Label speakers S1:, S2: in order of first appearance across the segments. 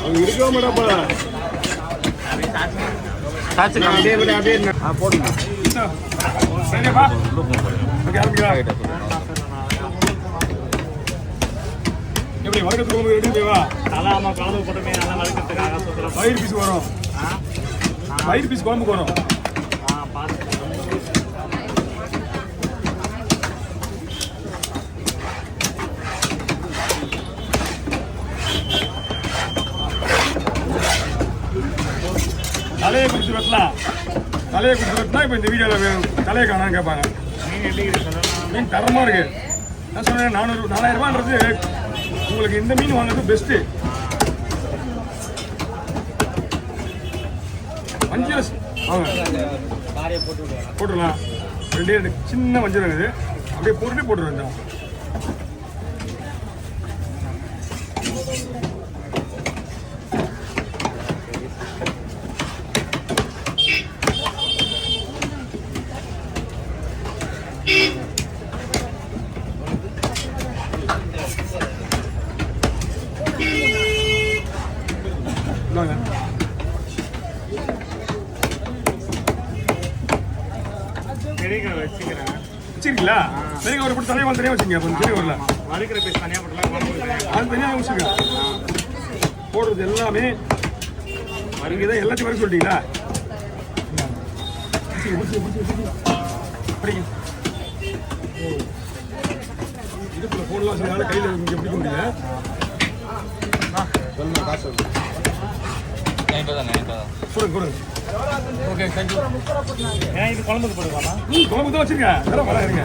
S1: அவங்க இருக்கவே மாட்டாப்பா. அப்படியே போடுங்க. சரிப்பா. ஓகே ஆரம்பிக்கலாம். எப்படி வழக்கத்துக்கு ரெடி வா.
S2: நல்லா ஆமா குழம்பு போட்டுமே நல்லா வழக்கத்துக்காக சுத்தலாம்.
S1: வயிறு பீஸ் வரும். வயிறு பீஸ் குழம்புக்கு வரும்.
S2: பார்த்து
S1: தலையை குடிச்சு வெட்டலாம். தலையை குடிச்சு வெட்டினா இப்போ இந்த வீடியோவில் தலையை காணான்னு கேட்பாங்க.
S2: மீன் எப்படி
S1: மீன் தரமாக இருக்கு. நான் சொன்னேன் 4000 உங்களுக்கு இந்த மீன் வாங்குறது பெஸ்ட்டு. வஞ்சிரம் வாங்க போட்டுடலாம். 2 சின்ன வஞ்சிரம் இது அப்படியே போட்டுருவேன். வச்சிருக்கீங்களா? பெரிய ஒரு போட்டு தலையை தனியாக வச்சுங்க. பெரிய ஊரில்
S2: வறுக்கிற பீஸ் தனியாக போட்டுலாம்
S1: அது தனியாக வச்சுங்க. போடுறது எல்லாமே வருங்க தான். எல்லாத்தையும் வர சொல்லிட்டீங்களா? படிங்க. இதுக்குள்ள போடலாம். சில நாள் கையில் இங்கே பிடிக்க முடியல. கொடுங்க. Okay thank you.
S2: ஏன்னா இது குழம்புக்கு போடுவாமா?
S1: குழம்புக்கு தான் வச்சுருங்க. அதெல்லாம் வர இருங்க.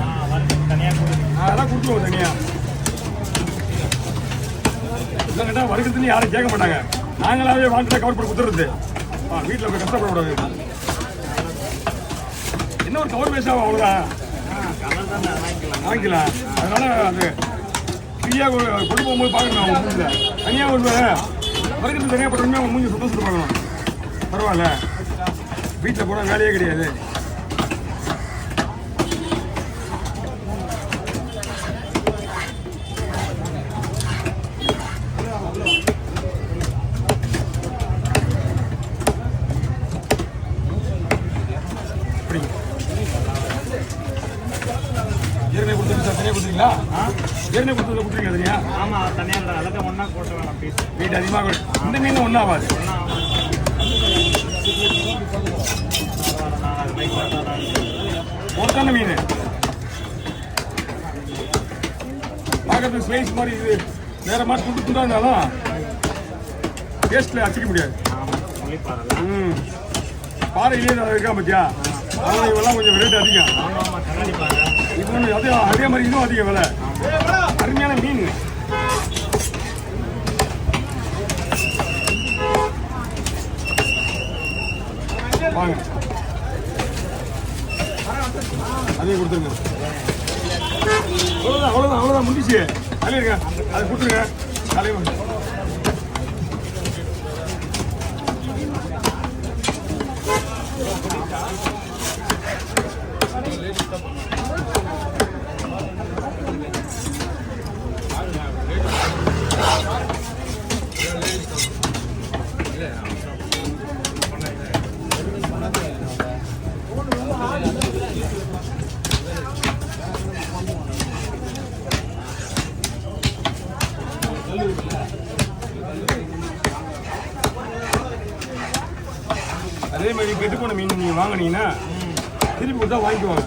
S2: தனியாக போடுங்க.
S1: அதெல்லாம் கொடுத்துருவோம் தனியாக. இதெல்லாம் கேட்டால் வறுக்கிறதுன்னு யாரும் கேட்க மாட்டாங்க. நாங்களாவே வாங்கிட்டு கவர் பண்ணி கொடுத்துருது. வீட்டில் போய் கஷ்டப்படக்கூடாது. என்ன ஒரு கவர் பேச அவ்வளோதான். வாங்கிக்கலாம். அதனால அது ஃப்ரீயாக கொண்டு போகும்போது பார்க்கணும். அவங்க மூஞ்சில் தனியாக ஒரு வறுக்கிறது தனியாக போட்டோம்னா அவங்க மூஞ்சி சுத்தம் சுத்தம் பார்க்கணும். பரவாயில்ல. வீட்டில் போனால் வேலையே கிடையாது. ஏற்கனவே கொடுத்துருக்கு சார். தனியாக கொடுத்துருங்களா? ஏற்கனவே கொடுத்துருங்க தனியா?
S2: ஆமாம் தனியாக எல்லாத்தையும் ஒன்றா போட்டு வேணாம் பீஸ்.
S1: வீட்டு அதிகமாக இந்த மீன் ஒன்றாகாது. ஒருத்தான மீன் பார்க்கறது ஸ்லைஸ் மாதிரி. இது வேற மாதிரி துண்டு துண்டா இருந்தாலும் டேஸ்ட்ல அச்சிக்க முடியாது. பாறையிலேயே இருக்கா பத்தியா? அதனால இவெல்லாம் கொஞ்சம் ரேட் அதிகம். இது ஒன்று அதே மாதிரி இன்னும் அதிகம் விலை. அருமையான மீன். வாங்க அதையும் கொடுத்துருங்க. அவ்வளோதான் முடிச்சு. அழியிருங்க. அதை கொடுத்துருங்க. தலைவர் அதே மாதிரி கெட்டு போன மீன் நீங்கள் வாங்கினீங்கன்னா திருப்பி கொடுத்தா வாங்கிக்குவாங்க.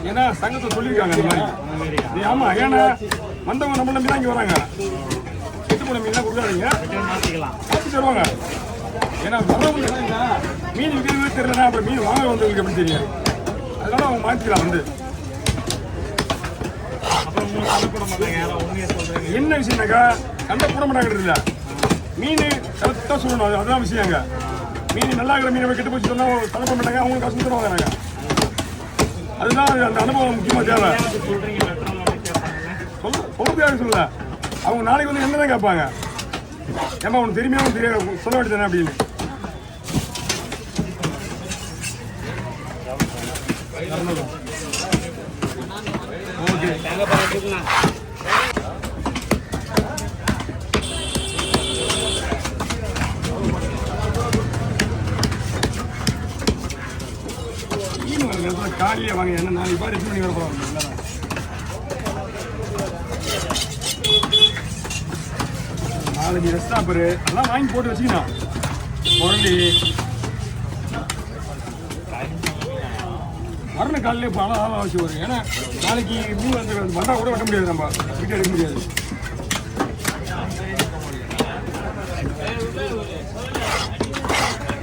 S1: ஏன்னா சங்கத்தை சொல்லியிருக்காங்க அந்த மாதிரி. ஆமாம், ஏன்னா வந்தவங்க நம்ம நம்பி தான் இங்கே வராங்க. கெட்டு போன மீன்லாம் கொடுக்காதீங்க, மாற்றி தருவாங்க. ஏன்னா வரவங்க மீன் விற்கிறது தெரியலன்னா அப்புறம் மீன் வாங்க வந்தவங்களுக்கு எப்படி தெரியும்? அதனால அவங்க மாற்றிக்கலாம். வந்து என்ன விஷயம்னாக்கா சண்டை போட மாட்டாங்கிறது இல்லை. மீன் கரெக்டாக சொல்லணும். அதுதான் விஷயங்க. மீன் நல்லா இருக்கிற மீனை கெட்டு போச்சு சொன்னால் தடை பண்ண மாட்டாங்க. அவங்களுக்கு காசு தருவாங்க. நாங்கள் அதுதான் அந்த அனுபவம் முக்கியமாக தேவை. சொல்றது சொல்லல. அவங்க நாளைக்கு வந்து என்ன தான் கேட்பாங்க? ஏமா உனக்கு தெரியுமே, உனக்கு தெரியாது சொல்ல வேண்டியதானே அப்படின்னு. ஓகே காலையிலே வாங்க என்ன நாளைக்கு பாரு 8 மணி வர போகிறோம். நாளைக்கு ரெஸ்டாப்பரு எல்லாம் வாங்கி போட்டு வச்சுக்கணும். முரளி வரணும் காலையிலே இப்போ ஆளாக வச்சு வரும். ஏன்னா நாளைக்கு மீன் வந்து வந்தா கூட வெட்ட முடியாது, நம்ம வீட்டை எடுக்க முடியாது.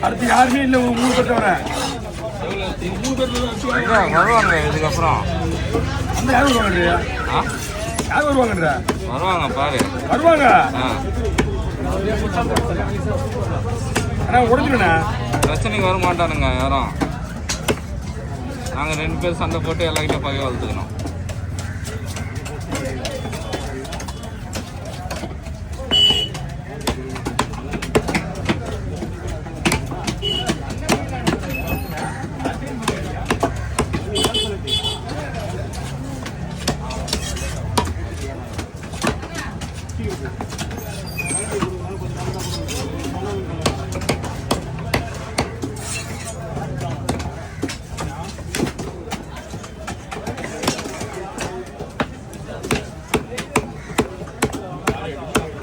S1: அடுத்து யாருமே இல்லை, 3 பேர் தவிர 3 பேர்
S3: வருவாங்க. இதுக்கப்புறம்
S1: அந்த யார் வருவாங்கன்றியா? யார் வருவாங்கன்ற?
S3: வருவாங்க பாரு,
S1: வருவாங்க. ஆனால் உடஞ்சிருண்ணே,
S3: பிரச்சனைக்கு வர மாட்டானுங்க யாரும். நாங்கள் 2 பேர் சண்டை போட்டு எல்லாக்கிட்ட பகையை வளர்த்துக்கணும்.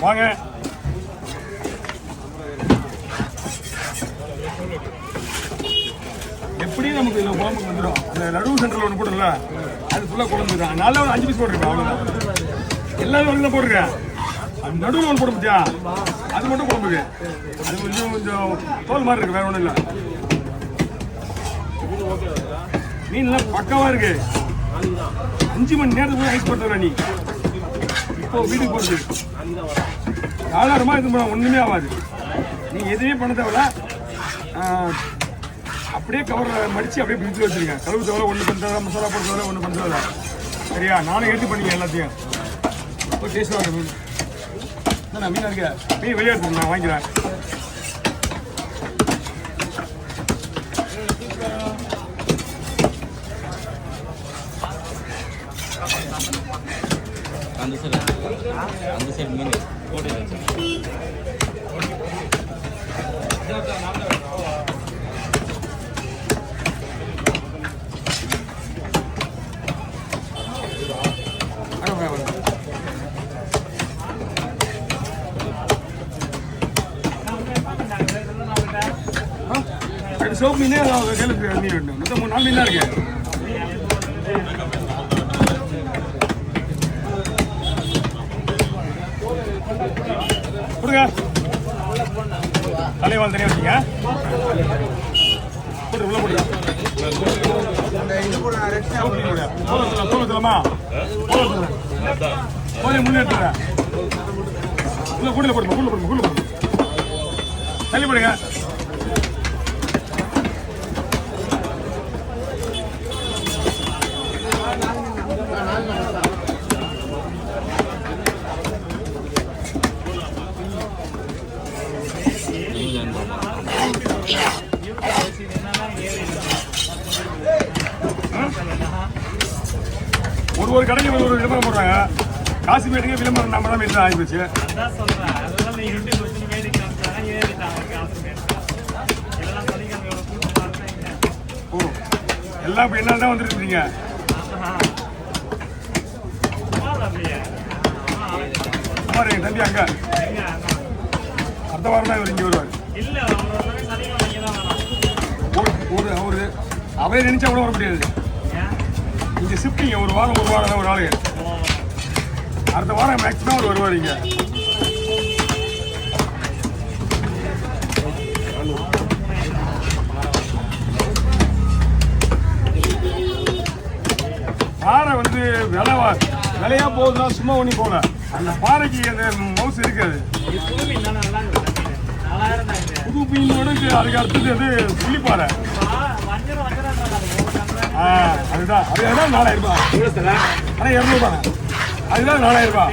S1: வாங்க. எப்படியும் நமக்கு இந்த குழம்புக்கு வந்துடும். அந்த நடுவு சென்டரில் ஒன்று போடல, அது ஃபுல்லாக குழம்பு தான். நல்லா ஒரு 5 பீஸ் போட்டிருக்கேன், அவ்வளோதான். எல்லாரும் ஒன்று தான் போட்டிருக்கேன். அது நடுவில் ஒன்று போட முடியா, அது மட்டும் குழம்புக்கு. அது கொஞ்சம் தோல் மாதிரி இருக்கு, வேற ஒன்றும் இல்லை. மீன்லாம் பக்கவா இருக்கு. 5 மணி நேரத்துக்கு ஐஸ் போட்டு நீ இப்போ வீட்டுக்கு போகிறது தாராளமாக இது ஒன்றுமே ஆகாது. நீங்கள் எதுவுமே பண்ண தேவையில்ல. அப்படியே கவரில் மடித்து அப்படியே பிரித்து வச்சுருங்க. கழுவு தவிர ஒன்று பண்ணுறதா, மசாலா போட தவிர ஒன்று பண்ணுறதா. சரியா? நானும் எடுத்து பண்ணிங்க எல்லாத்தையும். இப்போ டேஸ்ட்டாக இருக்கு மீன். நான் மீனாக இருக்கேன், மீன் வெளியே எடுத்து நான் வாங்கிக்கிறேன்.
S3: அந்த சைடு மீன் போட்டு
S1: சோப்பு மீனே கையில் மீன் வேணும். மொத்தம் 4 மீன் தான் இருக்கு. கொடுங்க, தலைவாள் தனியாக வச்சுங்க. போட்டு உள்ள போடுங்க. சொல்லலாமா? முன்னேற்றுறேன். உள்ள கூடல போடுங்க, கூடல போடுங்க, கூடல போடுங்க. தள்ளி போடுங்க. ஒரு கடைக்கு ஒரு விளம்பரம் போடுறாங்க. காசிமேட்டுக்கு விளம்பரம் நம்ம தான் மீட்டு ஆகி போச்சு. ஓ, எல்லாம் இப்போ என்ன தான் வந்துருக்கீங்க. குமார் என் தம்பி அங்க அடுத்த வாரம் தான் இவர் இங்கே வருவார். அவரு அவரே நினைச்சா கூட வர முடியாது. இங்கே ஷிஃப்டிங்க ஒரு வாரம் தான் ஒரு ஆளு. அடுத்த வாரம் மேக்ஸிமம் அவர் வருவார் இங்கே. பாறை வந்து விலையா போகுதுன்னா சும்மா ஒண்ணி போல. அந்த பாறைக்கு அந்த மவுஸ் இருக்காது. புது மீனோட அதுக்கு அடுத்தது அது புள்ளிப்பாறை. அதுதான் 4000 ரூபாய். ஆனால் 200 ரூபாய். அதுதான் 4000 ரூபாய்.